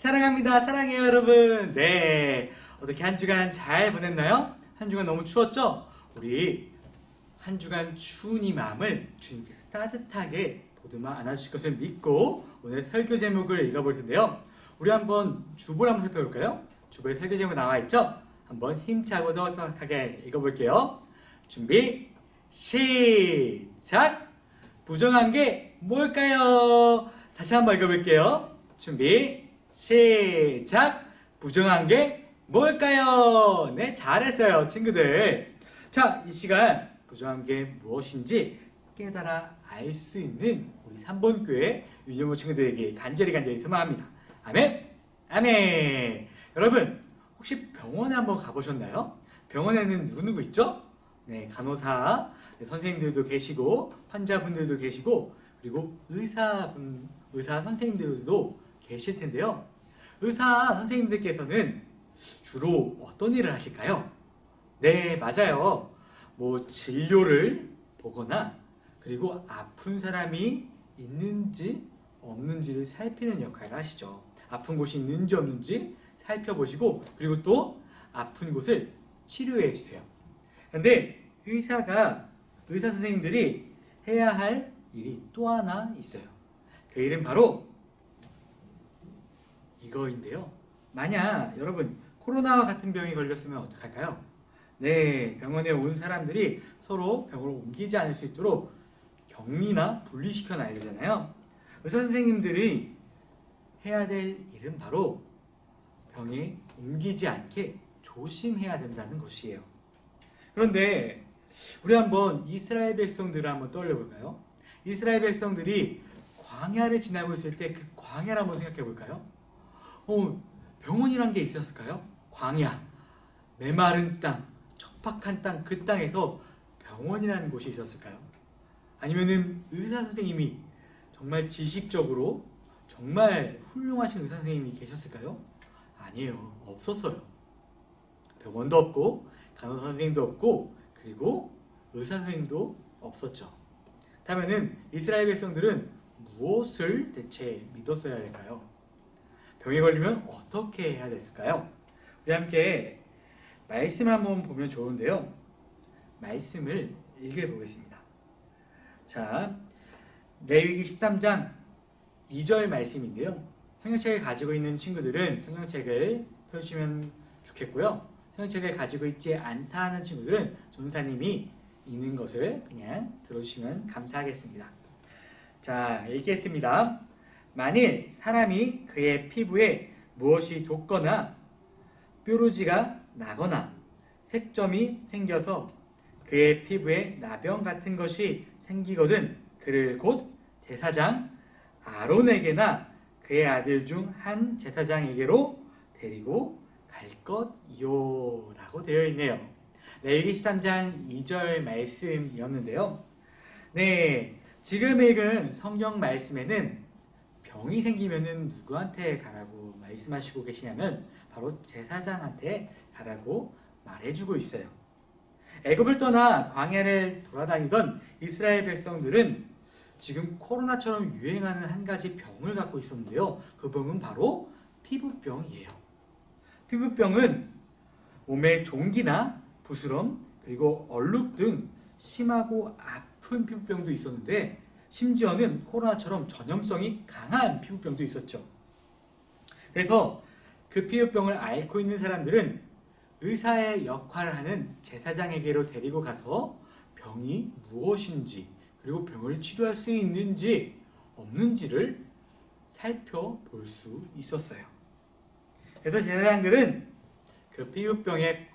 사랑합니다. 사랑해요, 여러분. 네. 어떻게 한 주간 잘 보냈나요? 한 주간 너무 추웠죠? 우리 한 주간 추운 이 마음을 주님께서 따뜻하게 보듬어 안아주실 것을 믿고 오늘 설교 제목을 읽어볼 텐데요. 우리 한번 주보를 한번 살펴볼까요? 주보에 설교 제목 나와 있죠? 한번 힘차고 더덕하게 읽어볼게요. 준비, 시작! 부정한 게 뭘까요? 다시 한번 읽어볼게요. 준비, 시작! 부정한 게 뭘까요? 네, 잘했어요, 친구들. 자, 이 시간 부정한 게 무엇인지 깨달아 알 수 있는 우리 3번 교회 유년부 친구들에게 간절히 소망합니다. 아멘! 아멘! 여러분, 혹시 병원에 한번 가보셨나요? 병원에는 누구 있죠? 네, 간호사, 네, 선생님들도 계시고 환자분들도 계시고 그리고 의사 선생님들도 계실 텐데요. 의사 선생님들께서는 주로 어떤 일을 하실까요? 네, 맞아요. 뭐 진료를 보거나 그리고 아픈 사람이 있는지 없는지를 살피는 역할을 하시죠. 아픈 곳이 있는지 없는지 살펴보시고 그리고 또 아픈 곳을 치료해 주세요. 근데 의사 선생님들이 해야 할 일이 또 하나 있어요. 그 일은 바로 이거인데요. 만약 여러분 코로나와 같은 병이 걸렸으면 어떡할까요? 네, 병원에 온 사람들이 서로 병을 옮기지 않을 수 있도록 격리나 분리시켜 놔야 되잖아요. 의사 선생님들이 해야 될 일은 바로 병에 옮기지 않게 조심해야 된다는 것이에요. 그런데 우리 한번 이스라엘 백성들을 한번 떠올려 볼까요? 이스라엘 백성들이 광야를 지나고 있을 때 그 광야를 한번 생각해 볼까요? 병원이란 게 있었을까요? 광야, 메마른 땅, 척박한 땅, 그 땅에서 병원이라는 곳이 있었을까요? 아니면은 의사 선생님이 정말 지식적으로 정말 훌륭하신 의사 선생님이 계셨을까요? 아니에요. 없었어요. 병원도 없고 간호사 선생님도 없고 그리고 의사 선생님도 없었죠. 그렇다면은 이스라엘 백성들은 무엇을 대체 믿었어야 할까요? 병에 걸리면 어떻게 해야 됐을까요? 우리 함께 말씀을 한번 보면 좋은데요. 말씀을 읽어보겠습니다. 자, 레위기 13장 2절 말씀인데요. 성경책을 가지고 있는 친구들은 성경책을 펴주시면 좋겠고요. 성경책을 가지고 있지 않다 하는 친구들은 전사님이 읽는 것을 그냥 들어주시면 감사하겠습니다. 자, 읽겠습니다. 만일 사람이 그의 피부에 무엇이 돋거나 뾰루지가 나거나 색점이 생겨서 그의 피부에 나병 같은 것이 생기거든 그를 곧 제사장 아론에게나 그의 아들 중 한 제사장에게로 데리고 갈 것이요 라고 되어 있네요. 레위기 13장 2절 말씀이었는데요. 네, 지금 읽은 성경 말씀에는 병이 생기면은 누구한테 가라고 말씀하시고 계시냐면 바로 제사장한테 가라고 말해주고 있어요. 애굽을 떠나 광야를 돌아다니던 이스라엘 백성들은 지금 코로나처럼 유행하는 한 가지 병을 갖고 있었는데요. 그 병은 바로 피부병이에요. 피부병은 몸의 종기나 부스럼 그리고 얼룩 등 심하고 아픈 피부병도 있었는데 심지어는 코로나처럼 전염성이 강한 피부병도 있었죠. 그래서 그 피부병을 앓고 있는 사람들은 의사의 역할을 하는 제사장에게로 데리고 가서 병이 무엇인지 그리고 병을 치료할 수 있는지 없는지를 살펴볼 수 있었어요. 그래서 제사장들은 그 피부병에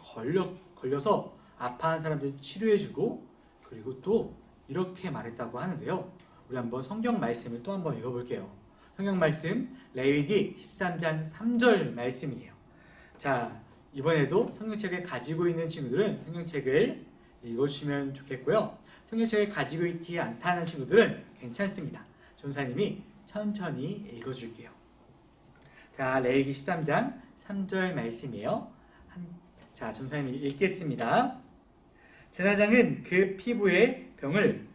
걸려서 아파하는 사람들 치료해주고 그리고 또 이렇게 말했다고 하는데요. 우리 한번 성경 말씀을 또 한번 읽어볼게요. 성경 말씀 레위기 13장 3절 말씀이에요. 자, 이번에도 성경책을 가지고 있는 친구들은 성경책을 읽어주시면 좋겠고요. 성경책을 가지고 있지 않다는 친구들은 괜찮습니다. 전사님이 천천히 읽어줄게요. 자, 레위기 13장 3절 말씀이에요. 자, 전사님이 읽겠습니다. 제사장은 그 피부의 병을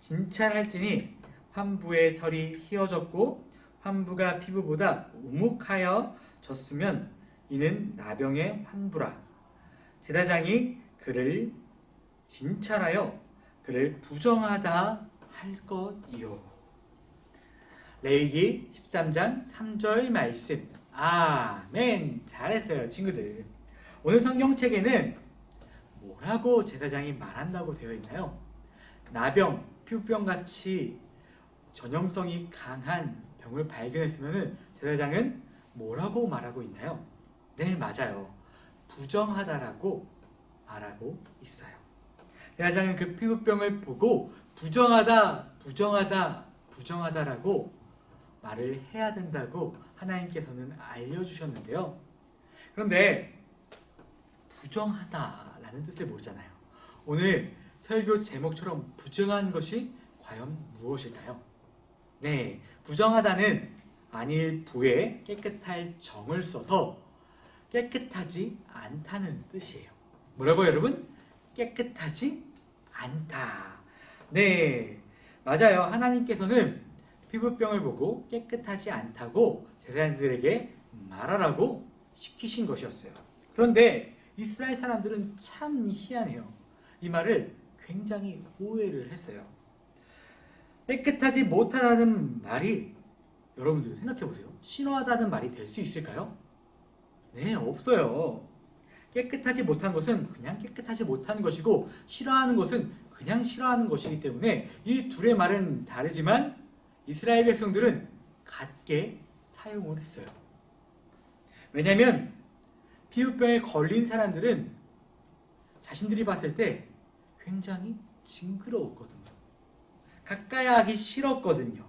진찰할지니 환부의 털이 휘어졌고 환부가 피부보다 우묵하여 졌으면 이는 나병의 환부라. 제사장이 그를 진찰하여 그를 부정하다 할 것이요. 레위기 13장 3절 말씀. 아멘. 잘했어요, 친구들. 오늘 성경책에는 뭐라고 제사장이 말한다고 되어 있나요? 나병, 피부병 같이 전염성이 강한 병을 발견했으면 제사장은 뭐라고 말하고 있나요? 네, 맞아요. 부정하다라고 말하고 있어요. 제사장은 그 피부병을 보고 부정하다라고 말을 해야 된다고 하나님께서는 알려주셨는데요. 그런데 부정하다라는 뜻을 모르잖아요. 오늘 설교 제목처럼 부정한 것이 과연 무엇일까요? 네, 부정하다는 안일 부에 깨끗할 정을 써서 깨끗하지 않다는 뜻이에요. 뭐라고요, 여러분? 깨끗하지 않다. 네, 맞아요. 하나님께서는 피부병을 보고 깨끗하지 않다고 제사장들에게 말하라고 시키신 것이었어요. 그런데 이스라엘 사람들은 참 희한해요. 이 말을 굉장히 오해를 했어요. 깨끗하지 못하다는 말이 여러분들 생각해 보세요. 싫어하다는 말이 될 수 있을까요? 네, 없어요. 깨끗하지 못한 것은 그냥 깨끗하지 못한 것이고 싫어하는 것은 그냥 싫어하는 것이기 때문에 이 둘의 말은 다르지만 이스라엘 백성들은 같게 사용을 했어요. 왜냐하면 피부병에 걸린 사람들은 자신들이 봤을 때 굉장히 징그러웠거든요. 가까이 하기 싫었거든요.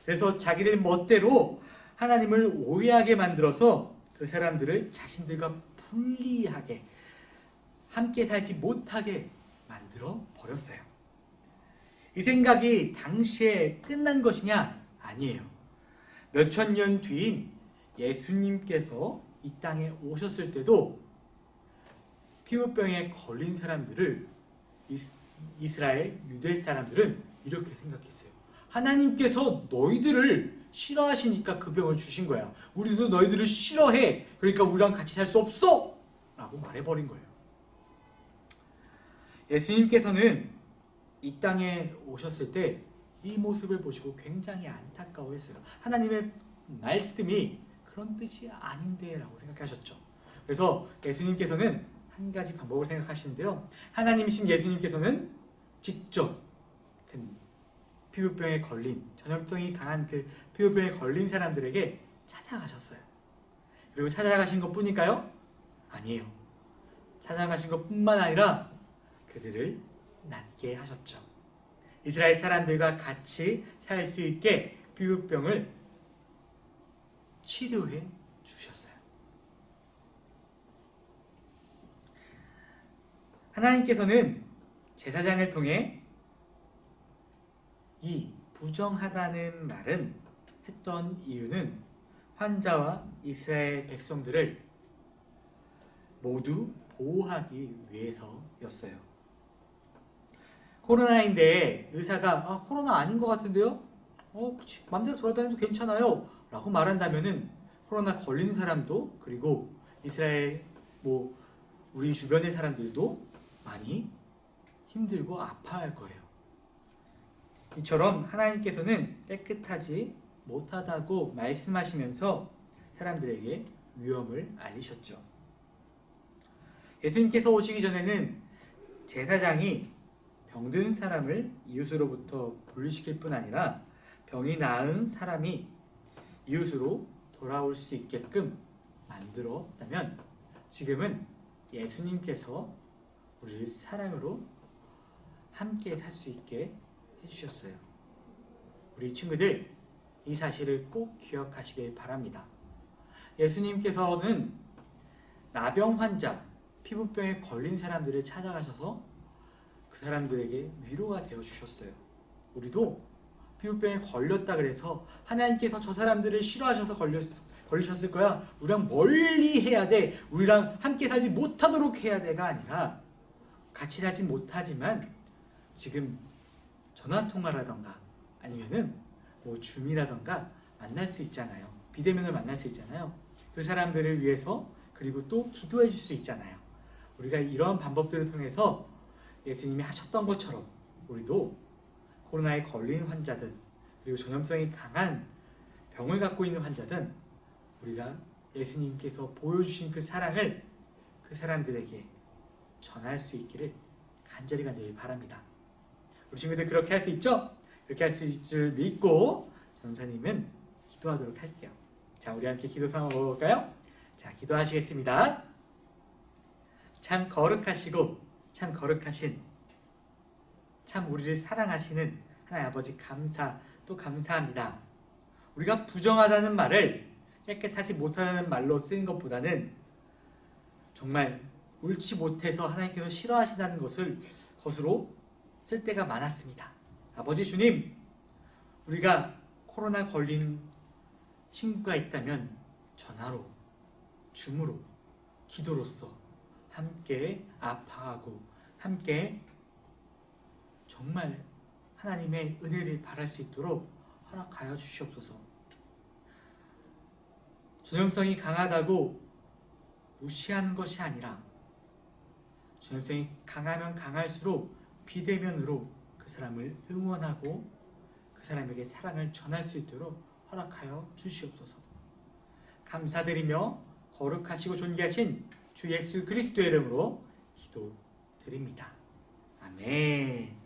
그래서 자기들 멋대로 하나님을 오해하게 만들어서 그 사람들을 자신들과 분리하게 함께 살지 못하게 만들어 버렸어요. 이 생각이 당시에 끝난 것이냐? 아니에요. 몇천 년 뒤인 예수님께서 이 땅에 오셨을 때도 피부병에 걸린 사람들을 이스라엘 유대 사람들은 이렇게 생각했어요. 하나님께서 너희들을 싫어하시니까 그 병을 주신 거야. 우리도 너희들을 싫어해. 그러니까 우리랑 같이 살 수 없어! 라고 말해버린 거예요. 예수님께서는 이 땅에 오셨을 때 이 모습을 보시고 굉장히 안타까워했어요. 하나님의 말씀이 그런 뜻이 아닌데 라고 생각하셨죠. 그래서 예수님께서는 한 가지 방법을 생각하시는데요. 하나님이신 예수님께서는 직접 그 피부병에 걸린, 전염성이 강한 그 피부병에 걸린 사람들에게 찾아가셨어요. 그리고 찾아가신 것 뿐일까요? 아니에요. 찾아가신 것 뿐만 아니라 그들을 낫게 하셨죠. 이스라엘 사람들과 같이 살 수 있게 피부병을 치료해 주셨어요. 하나님께서는 제사장을 통해 이 부정하다는 말은 했던 이유는 환자와 이스라엘 백성들을 모두 보호하기 위해서였어요. 코로나인데 의사가 코로나 아닌 것 같은데요? 맘대로 돌아다녀도 괜찮아요 라고 말한다면은 코로나 걸린 사람도 그리고 이스라엘 우리 주변의 사람들도 많이 힘들고 아파할 거예요. 이처럼 하나님께서는 깨끗하지 못하다고 말씀하시면서 사람들에게 위험을 알리셨죠. 예수님께서 오시기 전에는 제사장이 병든 사람을 이웃으로부터 분리시킬 뿐 아니라 병이 나은 사람이 이웃으로 돌아올 수 있게끔 만들었다면 지금은 예수님께서 우리를 사랑으로 함께 살 수 있게 해주셨어요. 우리 친구들 이 사실을 꼭 기억하시길 바랍니다. 예수님께서는 나병 환자, 피부병에 걸린 사람들을 찾아가셔서 그 사람들에게 위로가 되어 주셨어요. 우리도 피부병에 걸렸다 그래서 하나님께서 저 사람들을 싫어하셔서 걸리셨을 거야. 우리랑 멀리 해야 돼. 우리랑 함께 살지 못하도록 해야 돼가 아니라 같이 살지 못하지만 지금 전화통화라던가 아니면은 줌이라던가 만날 수 있잖아요. 비대면을 만날 수 있잖아요. 그 사람들을 위해서 그리고 또 기도해 줄 수 있잖아요. 우리가 이런 방법들을 통해서 예수님이 하셨던 것처럼 우리도 코로나에 걸린 환자들 그리고 전염성이 강한 병을 갖고 있는 환자든 우리가 예수님께서 보여주신 그 사랑을 그 사람들에게 전할 수 있기를 간절히 바랍니다. 우리 친구들 그렇게 할 수 있죠? 그렇게 할 수 있을 줄 믿고 전사님은 기도하도록 할게요. 자, 우리 함께 기도 삼아볼까요? 자, 기도하시겠습니다. 참 거룩하시고 참 거룩하신 참 우리를 사랑하시는 하나님 아버지 또 감사합니다. 우리가 부정하다는 말을 깨끗하지 못하다는 말로 쓰는 것보다는 정말 옳지 못해서 하나님께서 싫어하신다는 것으로 쓸 때가 많았습니다. 아버지 주님, 우리가 코로나 걸린 친구가 있다면 전화로, 줌으로, 기도로서 함께 아파하고 함께 정말 하나님의 은혜를 바랄 수 있도록 허락하여 주시옵소서. 전염성이 강하다고 무시하는 것이 아니라 전염성이 강하면 강할수록 비대면으로 그 사람을 응원하고 그 사람에게 사랑을 전할 수 있도록 허락하여 주시옵소서. 감사드리며 거룩하시고 존귀하신 주 예수 그리스도의 이름으로 기도드립니다. 아멘.